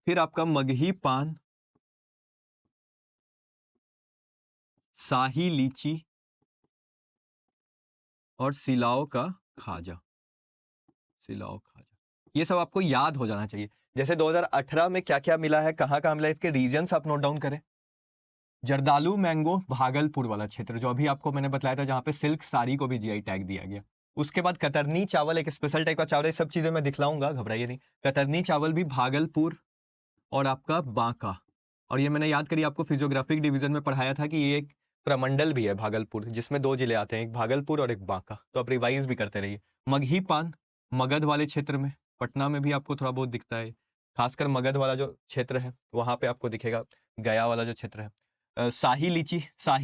फिर आपका मगही पान, शाही लीची, और सिलाओ का खाजा। सिलाओ खाजा, ये सब आपको याद हो जाना चाहिए। जैसे 2018 में क्या क्या मिला है, कहाँ कहाँ मिला है, इसके रीजन्स आप नोट डाउन करें। जर्दालू मैंगो भागलपुर वाला क्षेत्र, जो अभी आपको मैंने बताया था, जहां पे सिल्क साड़ी को भी जीआई टैग दिया गया। उसके बाद कतरनी चावल, एक स्पेशल टाइप का चावल है। सब चीजें मैं दिखलाऊंगा, घबराइए नहीं। कतरनी चावल भी भागलपुर, और आपका बांका। और ये मैंने याद करी, आपको फिजियोग्राफिक डिवीजन में पढ़ाया था कि ये एक प्रमंडल भी है भागलपुर, जिसमें 2 जिले आते हैं, एक भागलपुर और एक बांका। तो आप रिवाइज भी करते रहिए। मगही पान मगध वाले क्षेत्र में, पटना में भी आपको थोड़ा बहुत दिखता है, खासकर मगध वाला जो क्षेत्र है वहां पे आपको दिखेगा, गया वाला जो क्षेत्र है। शाही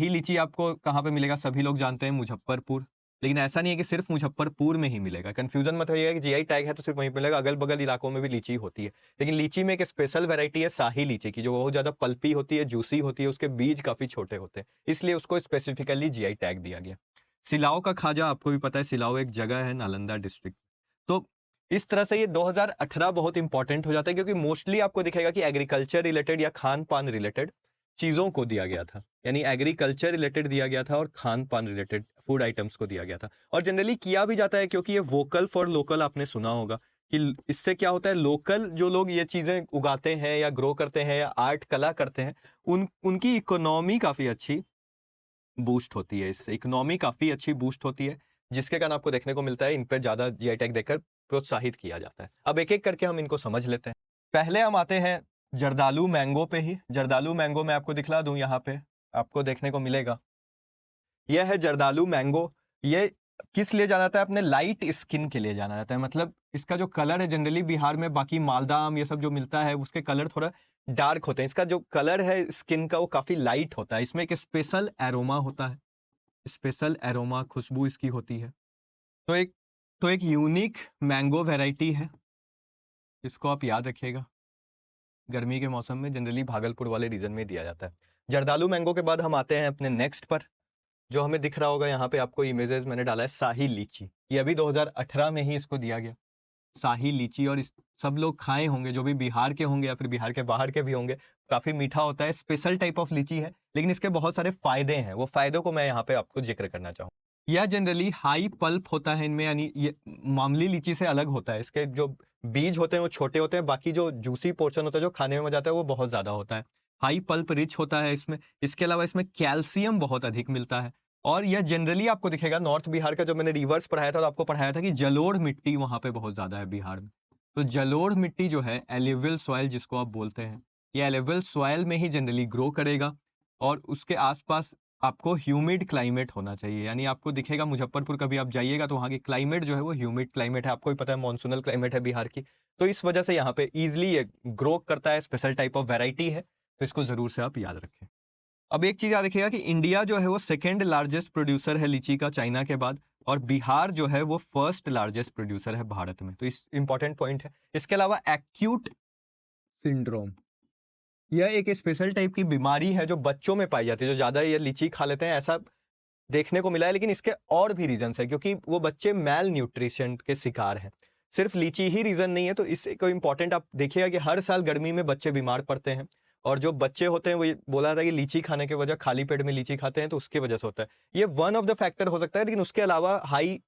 लीची आपको कहाँ पे मिलेगा, सभी लोग जानते हैं, मुजफ्फरपुर। लेकिन ऐसा नहीं है कि सिर्फ मुजफ्फरपुर में ही मिलेगा, कंफ्यूजन मत होइएगा कि जीआई टैग है तो सिर्फ वहीं मिलेगा, अगल बगल इलाकों में भी लीची होती है। लेकिन लीची में एक स्पेशल वैरायटी है शाही लीची की, जो बहुत ज्यादा पल्पी होती है, जूसी होती है, उसके बीज काफी छोटे होते हैं, इसलिए उसको स्पेसिफिकली जीआई टैग दिया गया। सिलाओ का खाजा आपको भी पता है, सिलाओ एक जगह है नालंदा डिस्ट्रिक्ट। तो इस तरह से ये 2018 बहुत इंपॉर्टेंट हो जाता है, क्योंकि मोस्टली आपको दिखेगा कि एग्रीकल्चर रिलेटेड या खान पान रिलेटेड चीजों को दिया गया था, यानी एग्रीकल्चर रिलेटेड दिया गया था, और खान पान रिलेटेड फूड आइटम्स को दिया गया था। और जनरली किया भी जाता है, क्योंकि ये वोकल फॉर लोकल आपने सुना होगा कि इससे क्या होता है, लोकल जो लोग ये चीज़ें उगाते हैं या ग्रो करते हैं या आर्ट कला करते हैं, उनकी इकोनॉमी काफ़ी अच्छी बूस्ट होती है। इससे इकोनॉमी काफ़ी अच्छी बूस्ट होती है, जिसके कारण आपको देखने को मिलता है इन पे ज़्यादा जीआई टैग देकर प्रोत्साहित किया जाता है। अब एक-एक करके हम इनको समझ लेते हैं। पहले हम आते हैं जर्दालू मैंगो पे ही। जर्दालू मैंगो मैं आपको दिखला दूँ यहाँ पे, आपको देखने को मिलेगा। यह है जर्दालू मैंगो। ये किस लिए जाना जाता है? अपने लाइट स्किन के लिए जाना जाता है। मतलब इसका जो कलर है जनरली बिहार में बाकी मालदा आम ये सब जो मिलता है उसके कलर थोड़ा डार्क होते हैं। इसका जो कलर है स्किन का वो काफ़ी लाइट होता है। इसमें एक स्पेशल एरोमा होता है। स्पेशल एरोमा खुशबू इसकी होती है। तो एक यूनिक मैंगो वैरायटी है। इसको आप याद रखिएगा। गर्मी के मौसम में जनरली भागलपुर वाले रीजन में दिया जाता है। जर्दालू मैंगो के बाद हम आते हैं अपने नेक्स्ट पर, जो हमें दिख रहा होगा यहाँ पे आपको इमेजेस मैंने डाला है शाही लीची। ये अभी 2018 में ही इसको दिया गया शाही लीची। और इस सब लोग खाए होंगे जो भी बिहार के होंगे या फिर बिहार के बाहर के भी होंगे। काफ़ी मीठा होता है, स्पेशल टाइप ऑफ लीची है, लेकिन इसके बहुत सारे फायदे हैं। वो फायदों को मैं यहाँ पे आपको जिक्र करना चाहूँ। यह जनरली हाई पल्प होता है इनमें, यानी ये मामूली लीची से अलग होता है। इसके जो बीज होते हैं वो छोटे होते हैं, बाकी जो जूसी पोर्शन होता है जो खाने में मजा आता है वो बहुत ज़्यादा होता है। हाई पल्प रिच होता है इसमें। इसके अलावा इसमें कैल्शियम बहुत अधिक मिलता है। और यह जनरली आपको दिखेगा नॉर्थ बिहार का, जो मैंने रिवर्स पढ़ाया था तो आपको पढ़ाया था कि जलोढ़ मिट्टी वहाँ पे बहुत ज़्यादा है बिहार में। तो जलोढ़ मिट्टी जो है, एलिवियल सॉइल जिसको आप बोलते हैं, ये एलिवियल सॉइल में ही जनरली ग्रो करेगा। और उसके आसपास आपको ह्यूमिड क्लाइमेट होना चाहिए। यानी आपको दिखेगा मुजफ्फरपुर कभी आप जाइएगा तो वहाँ की क्लाइमेट जो है वो ह्यूमिड क्लाइमेट है। आपको भी पता है मॉनसूनल क्लाइमेट है बिहार की, तो इस वजह से यहाँ पे ईजिली ये ग्रो करता है। स्पेशल टाइप ऑफ वेराइटी है, तो इसको ज़रूर से आप याद रखें। अब एक चीज़ याद रखिएगा कि इंडिया जो है वो सेकेंड लार्जेस्ट प्रोड्यूसर है लीची का चाइना के बाद, और बिहार जो है वो फर्स्ट लार्जेस्ट प्रोड्यूसर है भारत में। तो इस इंपॉर्टेंट पॉइंट है। इसके अलावा एक्यूट सिंड्रोम, यह एक स्पेशल टाइप की बीमारी है जो बच्चों में पाई जाती है, जो ज़्यादा ये लीची खा लेते हैं ऐसा देखने को मिला है। लेकिन इसके और भी रीजंस है, क्योंकि वो बच्चे मैल न्यूट्रिशन के शिकार हैं। सिर्फ लीची ही रीजन नहीं है। तो इससे कोई इंपॉर्टेंट आप देखिएगा कि हर साल गर्मी में बच्चे बीमार पड़ते हैं, और जो बच्चे होते हैं वो ये बोला था कि लीची खाने के वजह, खाली पेट में लीची खाते हैं तो उसके वजह से होता है। ये वन ऑफ द फैक्टर हो सकता है, लेकिन उसके अलावा हाई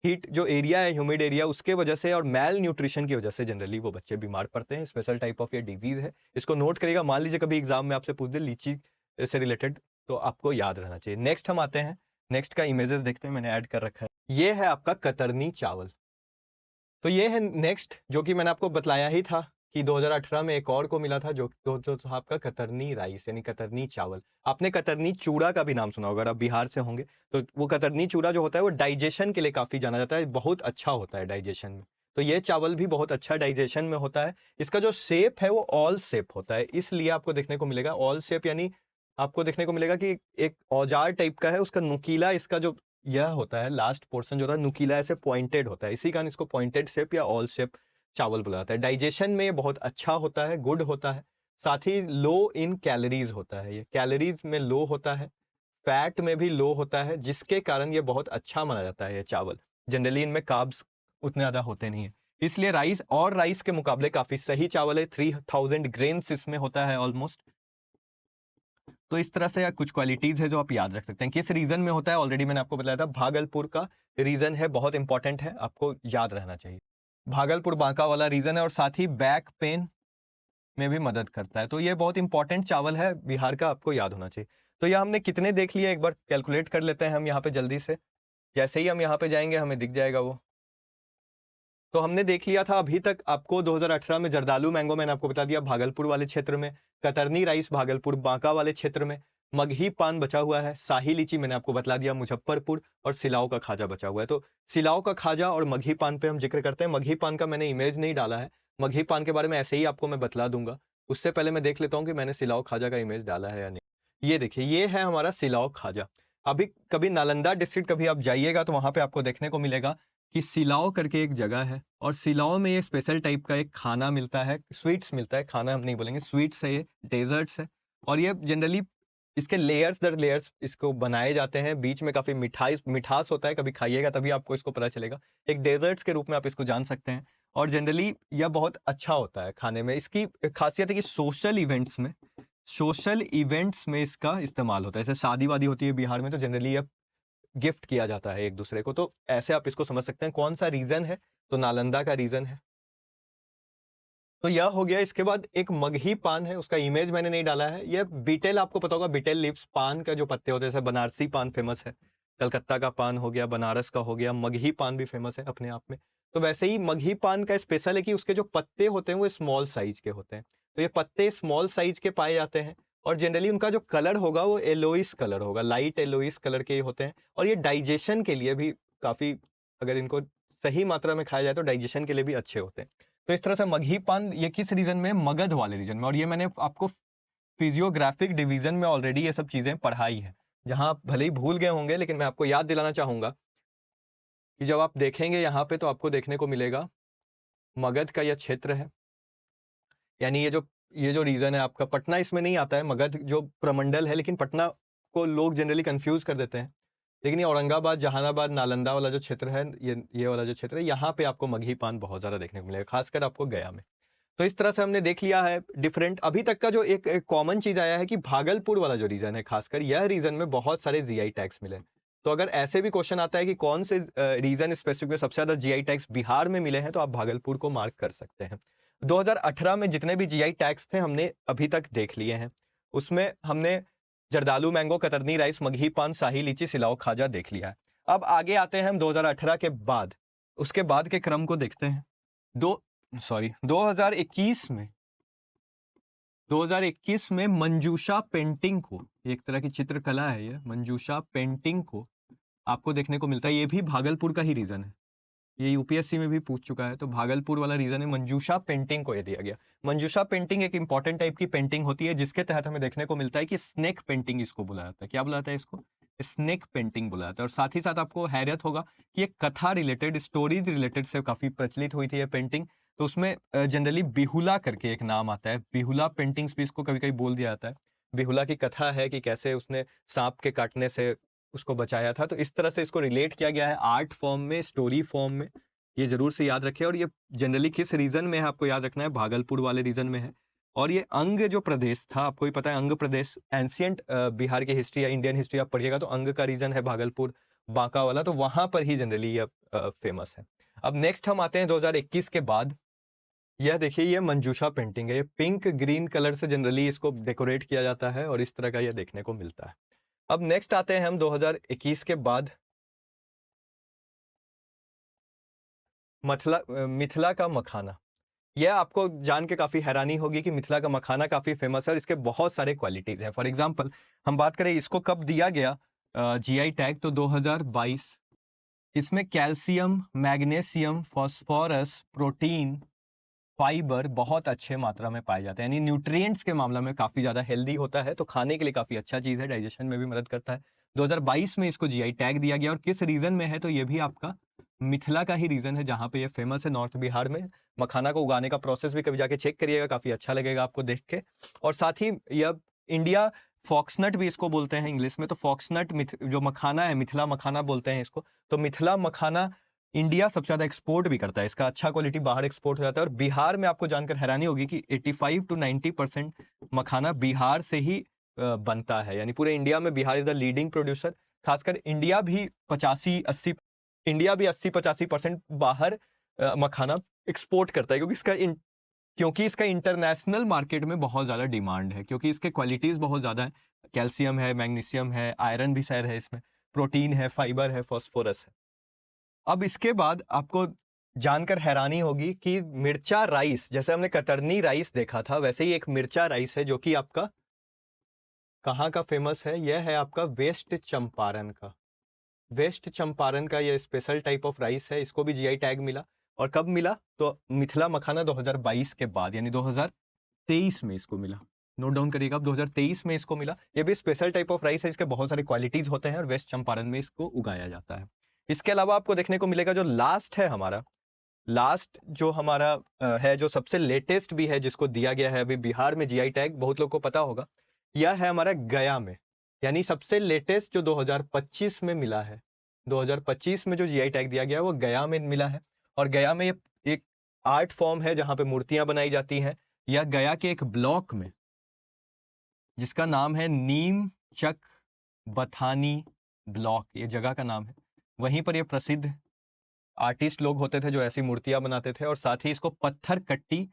हीट जो एरिया है, ह्यूमिड एरिया, उसके वजह से और मैल न्यूट्रिशन की वजह से जनरली वो बच्चे बीमार पड़ते हैं। स्पेशल टाइप ऑफ ये डिजीज है, इसको नोट करिएगा। मान लीजिए कभी एग्जाम में आपसे पूछ दे लीची से रिलेटेड, तो आपको याद रहना चाहिए। नेक्स्ट हम आते हैं, नेक्स्ट का इमेजेस देखते हैं, मैंने ऐड कर रखा है। ये है आपका कतरनी चावल। तो ये है नेक्स्ट, जो कि मैंने आपको बतलाया ही था कि 2018 में एक और को मिला था, जो था आपका कतरनी राइस यानी कतरनी चावल। आपने कतरनी चूड़ा का भी नाम सुना होगा, अगर आप बिहार से होंगे तो। वो कतरनी चूड़ा जो होता है वो डाइजेशन के लिए काफ़ी जाना जाता है, बहुत अच्छा होता है डाइजेशन में। तो ये चावल भी बहुत अच्छा डाइजेशन में होता है। इसका जो शेप है वो ऑल शेप होता है, इसलिए आपको देखने को मिलेगा ऑल शेप, यानी आपको देखने को मिलेगा कि एक औजार टाइप का है, उसका नुकीला, इसका जो यह होता है लास्ट पोर्शन जो होता है नुकीला, ऐसे पॉइंटेड होता है। इसी कारण इसको पॉइंटेड शेप या ऑल शेप चावल बोला जाता है। डाइजेशन में ये बहुत अच्छा होता है, गुड होता है। साथ ही लो इन कैलोरीज होता है, ये कैलोरीज में लो होता है, फैट में भी लो होता है, जिसके कारण ये बहुत अच्छा माना जाता है। ये चावल जनरली इनमें कार्ब्स उतने ज़्यादा होते नहीं है, इसलिए राइस के मुकाबले काफ़ी सही चावल है। 3000 ग्रेन्स इसमें होता है ऑलमोस्ट। तो इस तरह से कुछ क्वालिटीज है जो आप याद रख सकते हैं। किस रीजन में होता है ऑलरेडी मैंने आपको बताया था, भागलपुर का रीजन है, बहुत इंपॉर्टेंट है, आपको याद रहना चाहिए। भागलपुर बांका वाला रीजन है, और साथ ही बैक पेन में भी मदद करता है। तो ये बहुत इंपॉर्टेंट चावल है बिहार का, आपको याद होना चाहिए। तो यह हमने कितने देख लिए, एक बार कैलकुलेट कर लेते हैं हम यहाँ पे जल्दी से। जैसे ही हम यहाँ पे जाएंगे हमें दिख जाएगा वो। तो हमने देख लिया था अभी तक आपको 2018 में जर्दालू मैंगो मैंने आपको बता दिया भागलपुर वाले क्षेत्र में, कतरनी राइस भागलपुर बांका वाले क्षेत्र में, मगही पान बचा हुआ है, शाही लीची मैंने आपको बतला दिया मुजफ्फरपुर, और सिलाव का खाजा बचा हुआ है। तो सिलाव का खाजा और मगही पान पे हम जिक्र करते हैं। मगही पान का मैंने इमेज नहीं डाला है, मगही पान के बारे में ऐसे ही आपको मैं बतला दूंगा। उससे पहले मैं देख लेता हूँ कि मैंने सिलाव खाजा का इमेज डाला है या नहीं। ये देखिए, ये है हमारा सिलाव खाजा। अभी कभी नालंदा डिस्ट्रिक्ट कभी आप जाइएगा तो वहाँ पे आपको देखने को मिलेगा कि सिलाव करके एक जगह है, और सिलाव में ये स्पेशल टाइप का एक खाना मिलता है, स्वीट्स मिलता है, खाना हम नहीं बोलेंगे, स्वीट्स है, ये डेजर्ट्स है। और ये जनरली इसके लेयर्स दर लेयर्स इसको बनाए जाते हैं, बीच में काफ़ी मिठास होता है, कभी खाइएगा तभी आपको इसको पता चलेगा। एक डेजर्ट्स के रूप में आप इसको जान सकते हैं, और जनरली यह बहुत अच्छा होता है खाने में। इसकी खासियत है कि सोशल इवेंट्स में इसका इस्तेमाल होता है। जैसे शादी वादी होती है बिहार में तो जनरली यह गिफ्ट किया जाता है एक दूसरे को, तो ऐसे आप इसको समझ सकते हैं। कौन सा रीजन है, तो नालंदा का रीजन है। तो यह हो गया। इसके बाद एक मगही पान है, उसका इमेज मैंने नहीं डाला है। यह बीटेल, आपको पता होगा बीटेल लीव्स, पान का जो पत्ते होते हैं, जैसे बनारसी पान फेमस है, कलकत्ता का पान हो गया, बनारस का हो गया, मगही पान भी फेमस है अपने आप में। तो वैसे ही मगही पान का स्पेशल है कि उसके जो पत्ते होते हैं वो स्मॉल साइज के होते हैं। तो ये पत्ते स्मॉल साइज के पाए जाते हैं और जनरली उनका जो कलर होगा वो येलोइस कलर होगा, लाइट येलोइस कलर के होते हैं। और ये डाइजेशन के लिए भी काफी, अगर इनको सही मात्रा में खाया जाए तो डाइजेशन के लिए भी अच्छे होते हैं। तो इस तरह से मगही पान ये किस रीजन में, मगध वाले रीजन में। और ये मैंने आपको फिजियोग्राफिक डिवीजन में ऑलरेडी ये सब चीजें पढ़ाई है, जहां आप भले ही भूल गए होंगे, लेकिन मैं आपको याद दिलाना चाहूंगा कि जब आप देखेंगे यहाँ पे तो आपको देखने को मिलेगा मगध का यह क्षेत्र है। यानी ये जो रीजन है आपका, पटना इसमें नहीं आता है, मगध जो प्रमंडल है, लेकिन पटना को लोग जनरली कंफ्यूज कर देते हैं। लेकिन ये औरंगाबाद, जहानाबाद, नालंदा वाला जो क्षेत्र है, ये वाला जो क्षेत्र है, यहाँ पे आपको मगही पान बहुत ज्यादा देखने को मिलेगा, खासकर आपको गया में। तो इस तरह से हमने देख लिया है डिफरेंट। अभी तक का जो एक कॉमन चीज आया है कि भागलपुर वाला जो रीजन है, खासकर यह रीजन में बहुत सारे जीआई टैग्स मिले। तो अगर ऐसे भी क्वेश्चन आता है कि कौन से रीजन स्पेसिफिक में सबसे ज्यादा जीआई टैग्स बिहार में मिले हैं, तो आप भागलपुर को मार्क कर सकते हैं। 2018 में जितने भी जीआई टैग्स थे हमने अभी तक देख लिए हैं। उसमें हमने जर्दालू मैंगो, कतरनी राइस, मगही पान, शाही लीची, सिलाओ खाजा देख लिया है। अब आगे आते हैं हम 2018 के बाद, उसके बाद के क्रम को देखते हैं। 2021 में मंजूषा पेंटिंग को, एक तरह की चित्रकला है ये, मंजूषा पेंटिंग को आपको देखने को मिलता है। ये भी भागलपुर का ही रीजन है, ये यूपीएससी में भी पूछ चुका है। तो भागलपुर वाला रीजन है, मंजूषा पेंटिंग को ये दिया गया। मंजूषा पेंटिंग एक इंपॉर्टेंट टाइप की पेंटिंग होती है, जिसके तहत हमें देखने को मिलता है कि स्नेक पेंटिंग इसको बुलाया जाता है। क्या बुलाता है इसको? स्नेक पेंटिंग बुलाया जाता है। और साथ ही साथ आपको हैरत होगा कि एक कथा रिलेटेड, स्टोरीज रिलेटेड से काफी प्रचलित हुई थी ये पेंटिंग। तो उसमें जनरली बिहुला करके एक नाम आता है, बिहुला पेंटिंग्स भी इसको कभी कभी बोल दिया जाता है। बिहुला की कथा है कि कैसे उसने सांप के काटने से उसको बचाया था। तो इस तरह से इसको रिलेट किया गया है आर्ट फॉर्म में, स्टोरी फॉर्म में। ये जरूर से याद रखें। और ये जनरली किस रीजन में है आपको याद रखना है, भागलपुर वाले रीजन में है। और ये अंग जो प्रदेश था, आपको ही पता है अंग प्रदेश, एंशियंट बिहार की हिस्ट्री या इंडियन हिस्ट्री आप पढ़िएगा तो अंग का रीजन है भागलपुर, बांका वाला। तो वहां पर ही जनरली ये फेमस है। अब नेक्स्ट हम आते हैं 2021 के बाद। यह देखिए, ये मंजूषा पेंटिंग है। ये पिंक ग्रीन कलर से जनरली इसको डेकोरेट किया जाता है और इस तरह का यह देखने को मिलता है। अब नेक्स्ट आते हैं हम 2021 के बाद, मिथिला का मखाना। यह आपको जान के काफी हैरानी होगी कि मिथिला का मखाना काफी फेमस है और इसके बहुत सारे क्वालिटीज हैं। फॉर एग्जांपल हम बात करें इसको कब दिया गया जीआई टैग, तो 2022। इसमें calcium, magnesium, phosphorus, protein, fibre बहुत अच्छे मात्रा में पाए जाते हैं। यानी न्यूट्रिएंट्स के मामले में काफी ज्यादा हेल्दी होता है, तो खाने के लिए काफी अच्छा चीज है, डाइजेशन में भी मदद करता है। 2022 में इसको जीआई टैग दिया गया। और किस रीजन में है, तो ये भी आपका मिथिला का ही रीजन है, जहां पे ये फेमस है, नॉर्थ बिहार में। मखाना को उगाने का प्रोसेस भी कभी जाके चेक करिएगा, काफी अच्छा लगेगा आपको देख के। और साथ ही यह इंडिया फॉक्सनट भी इसको बोलते हैं इंग्लिश में। तो फॉक्सनट जो मखाना है, मिथिला मखाना बोलते हैं इसको। तो मिथिला मखाना इंडिया सबसे ज्यादा एक्सपोर्ट भी करता है, इसका अच्छा क्वालिटी बाहर एक्सपोर्ट हो जाता है। और बिहार में आपको जानकर हैरानी होगी कि 85 to 90% मखाना बिहार से ही बनता है। यानी पूरे इंडिया में Bihar is the leading producer. खासकर इंडिया भी 80-85% बाहर मखाना एक्सपोर्ट करता है, क्योंकि इसका इंटरनेशनल मार्केट में बहुत ज्यादा डिमांड है, क्योंकि इसके क्वालिटीज बहुत ज्यादा है। कैल्शियम है, मैग्नीशियम है, आयरन भी शायद है इसमें, प्रोटीन है, फाइबर है, फास्फोरस है। अब इसके बाद आपको जानकर हैरानी होगी कि मिर्चा राइस, जैसे हमने कतरनी राइस देखा था, वैसे ही एक मिर्चा राइस है जो कि आपका कहाँ का फेमस है। यह है आपका वेस्ट चंपारण का। वेस्ट चंपारण का यह स्पेशल टाइप ऑफ राइस है, इसको भी जीआई टैग मिला। और कब मिला, तो मिथिला मखाना 2022 के बाद, यानी 2023 में इसको मिला। नोट डाउन करिएगा, अब 2023 में इसको मिला। ये भी स्पेशल टाइप ऑफ राइस है, इसके बहुत सारे क्वालिटीज होते हैं और वेस्ट चंपारण में इसको उगाया जाता है। इसके अलावा आपको देखने को मिलेगा जो लास्ट है हमारा, लास्ट जो हमारा है, जो सबसे लेटेस्ट भी है, जिसको दिया गया है अभी बिहार में जीआई टैग, बहुत लोग को पता होगा, यह है हमारा गया में। यानी सबसे लेटेस्ट जो 2025 में मिला है, 2025 में जो जीआई टैग दिया गया है वो गया में मिला है। और गया में एक आर्ट फॉर्म है जहां पे मूर्तियां बनाई जाती हैं। यह गया के एक ब्लॉक में, जिसका नाम है नीम चक बथानी ब्लॉक, ये जगह का नाम है, वहीं पर यह प्रसिद्ध आर्टिस्ट लोग होते थे जो ऐसी मूर्तियां बनाते थे, और साथ ही इसको पत्थर कट्टी,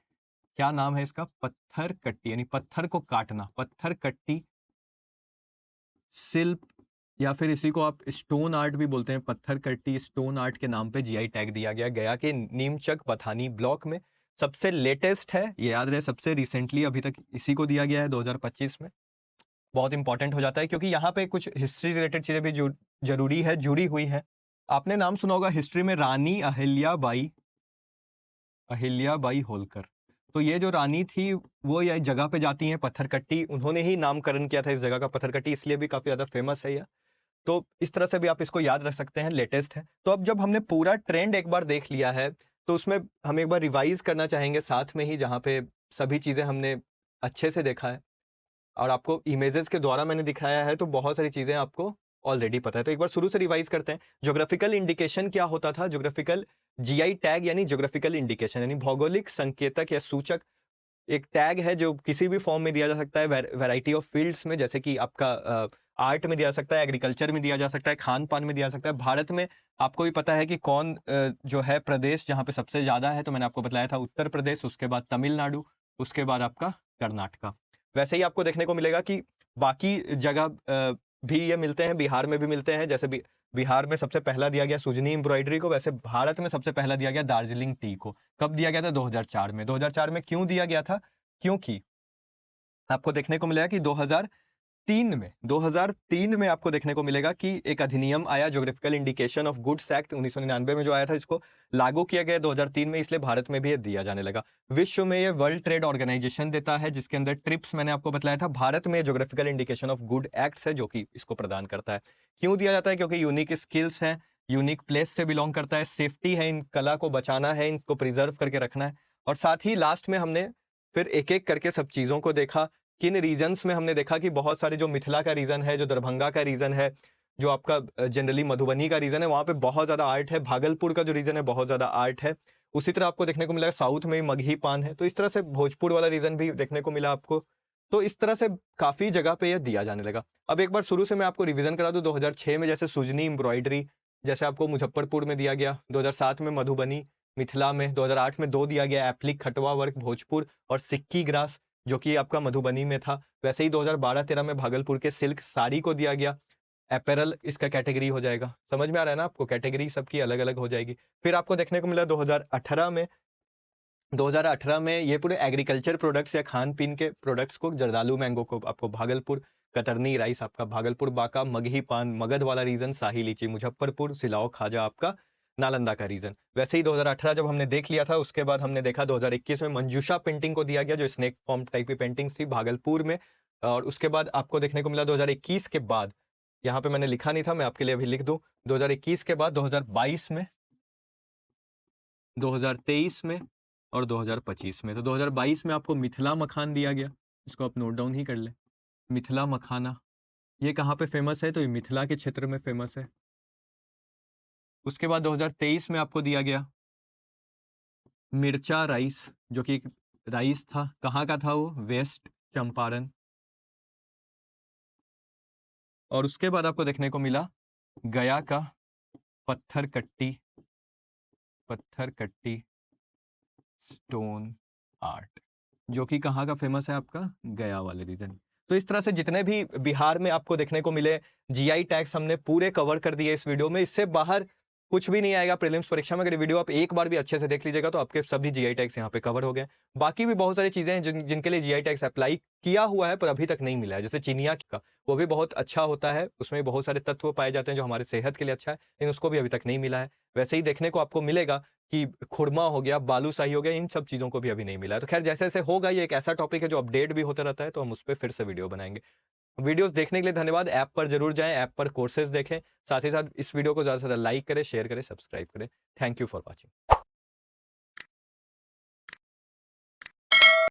क्या नाम है इसका, पत्थर कट्टी यानी पत्थर को काटना, पत्थर कट्टी शिल्प, या फिर इसी को आप स्टोन आर्ट भी बोलते हैं, पत्थर कट्टी स्टोन आर्ट के नाम पे जीआई टैग दिया गया गया के नीमचक पथानी ब्लॉक में। सबसे लेटेस्ट है, ये याद रहे, सबसे रिसेंटली अभी तक इसी को दिया गया है 2025 में। बहुत इंपॉर्टेंट हो जाता है क्योंकि यहाँ पे कुछ हिस्ट्री रिलेटेड चीजें भी जरूरी है, जुड़ी हुई है। आपने नाम सुना होगा हिस्ट्री में रानी अहिल्याबाई होलकर। तो ये जो रानी थी वो ये जगह पे जाती हैं पत्थरकट्टी, उन्होंने ही नामकरण किया था इस जगह का पत्थरकट्टी, इसलिए भी काफी ज्यादा फेमस है यह। तो इस तरह से भी आप इसको याद रख सकते हैं, लेटेस्ट है। तो अब जब हमने पूरा ट्रेंड एक बार देख लिया है तो उसमें हम एक बार रिवाइज करना चाहेंगे साथ में ही, जहाँ पे सभी चीजें हमने अच्छे से देखा है और आपको इमेजेस के द्वारा मैंने दिखाया है, तो बहुत सारी चीजें आपको ऑलरेडी पता है। तो एक बार शुरू से रिवाइज करते हैं। ज्योग्राफिकल इंडिकेशन क्या होता था? ज्योग्राफिकल जीआई टैग यानी ज्योग्राफिकल इंडिकेशन यानी भौगोलिक संकेतक या सूचक एक टैग है जो किसी भी फॉर्म में दिया जा सकता है, वैरायटी ऑफ फील्ड्स में, जैसे कि आपका आर्ट में दिया जा सकता है, एग्रीकल्चर में दिया जा सकता है, खान पान में दिया जा सकता है। भारत में आपको भी पता है कि कौन जो है प्रदेश जहाँ पे सबसे ज्यादा है, तो मैंने आपको बताया था उत्तर प्रदेश, उसके बाद तमिलनाडु, उसके बाद आपका कर्नाटका। वैसे ही आपको देखने को मिलेगा कि बाकी जगह भी ये मिलते हैं, बिहार में भी मिलते हैं। जैसे बिहार में सबसे पहला दिया गया सुजनी एम्ब्रॉयडरी को, वैसे भारत में सबसे पहला दिया गया दार्जिलिंग टी को। कब दिया गया था? 2004 में। 2004 में क्यों दिया गया था? क्योंकि आपको देखने को मिलेगा कि 2003 में आपको देखने को मिलेगा कि एक अधिनियम आया, geographical indication of goods act 1999 में जो आया था, इसको लागू किया गया 2003 में, इसलिए भारत में भी ये दिया जाने लगा। विश्व में ये वर्ल्ड ट्रेड ऑर्गेनाइजेशन देता है, जिसके अंदर ट्रिप्स मैंने आपको बताया था। भारत में geographical indication of good acts है जो कि इसको प्रदान करता है। क्यों दिया जाता है? क्योंकि यूनिक स्किल्स हैं, यूनिक प्लेस से बिलोंग करता है, सेफ्टी है, इन कला को बचाना है, इनको प्रिजर्व करके रखना है। और साथ ही लास्ट में हमने फिर एक एक करके सब चीजों को देखा। किन रीजन्स में हमने देखा कि बहुत सारे, जो मिथिला का रीजन है, जो दरभंगा का रीजन है, जो आपका जनरली मधुबनी का रीजन है, वहां पे बहुत ज्यादा आर्ट है। भागलपुर का जो रीजन है बहुत ज्यादा आर्ट है। उसी तरह आपको देखने को मिला साउथ में मगही पान है, तो इस तरह से भोजपुर वाला रीजन भी देखने को मिला आपको। तो इस तरह से काफी जगह पे यह दिया जाने लगा। अब एक बार शुरू से मैं आपको रिवीजन करा दूं। 2006 में जैसे सुजनी एम्ब्रॉयडरी, जैसे आपको मुजफ्फरपुर में दिया गया। 2007 में मधुबनी मिथिला में। 2008 में 2 दिया गया, एप्लिक खटवा वर्क भोजपुर और सिक्की ग्रास जो कि आपका मधुबनी में था। वैसे ही 2012-13 में भागलपुर के सिल्क साड़ी को दिया गया। अपैरल इसका कैटेगरी हो जाएगा। समझ में आ रहा है ना आपको? कैटेगरी सबकी अलग अलग हो जाएगी। फिर आपको देखने को मिला 2018 में ये पूरे एग्रीकल्चर प्रोडक्ट्स या खान पीन के प्रोडक्ट्स को, जर्दालू मैंगो को आपको भागलपुर, कतरनी राइस आपका भागलपुर, बांका, मगही पान मगध वाला रीजन, शाही लीची मुजफ्फरपुर, सिलाओ खाजा आपका नालंदा का रीजन। वैसे ही 2018 जब हमने देख लिया था, उसके बाद हमने देखा 2021 में मंजूषा पेंटिंग को दिया गया, जो स्नेक फॉर्म टाइप की पेंटिंग्स थी भागलपुर में। और उसके बाद आपको देखने को मिला 2021 के बाद, यहाँ पे मैंने लिखा नहीं था, मैं आपके लिए अभी लिख दूं, 2021 के बाद 2022 में, 2023 में और 2025 में। तो 2022 में आपको मिथिला मखान दिया गया, इसको आप नोट डाउन ही कर ले। मिथिला मखाना ये कहाँ पे फेमस है? तो ये मिथिला के क्षेत्र में फेमस है। उसके बाद 2023 में आपको दिया गया मिर्चा राइस, जो कि एक राइस था। कहाँ का था वो? वेस्ट चंपारण। और उसके बाद आपको देखने को मिला गया का पत्थर कट्टी स्टोन आर्ट, जो कि कहाँ का फेमस है? आपका गया वाले रीजन। तो इस तरह से जितने भी बिहार में आपको देखने को मिले जीआई टैग्स हमने पूरे कवर कर दिए इस वीडियो में। इससे बाहर कुछ भी नहीं आएगा प्रीलिम्स परीक्षा में। अगर वीडियो आप एक बार भी अच्छे से देख लीजिएगा तो आपके सभी जीआई टैग्स यहाँ पे कवर हो गए। बाकी भी बहुत सारी चीजें हैं जिनके लिए जीआई टैग्स अप्लाई किया हुआ है पर अभी तक नहीं मिला है, जैसे चिनिया का, वो भी बहुत अच्छा होता है, उसमें बहुत सारे तत्व पाए जाते हैं जो हमारे सेहत के लिए अच्छा है, लेकिन उसको भी अभी तक नहीं मिला है। वैसे ही देखने को आपको मिलेगा कि खुरमा हो गया, बालूशाही हो गया, इन सब चीजों को भी अभी नहीं मिला है। तो खैर जैसे जैसे होगा, ये एक ऐसा टॉपिक है जो अपडेट भी होता रहता है, तो हम उस पर फिर से वीडियो बनाएंगे। वीडियोस देखने के लिए धन्यवाद। ऐप पर जरूर जाएं, ऐप पर कोर्सेज देखें, साथ ही साथ इस वीडियो को ज़्यादा से ज़्यादा लाइक करें, शेयर करें, सब्सक्राइब करें। Thank you for watching.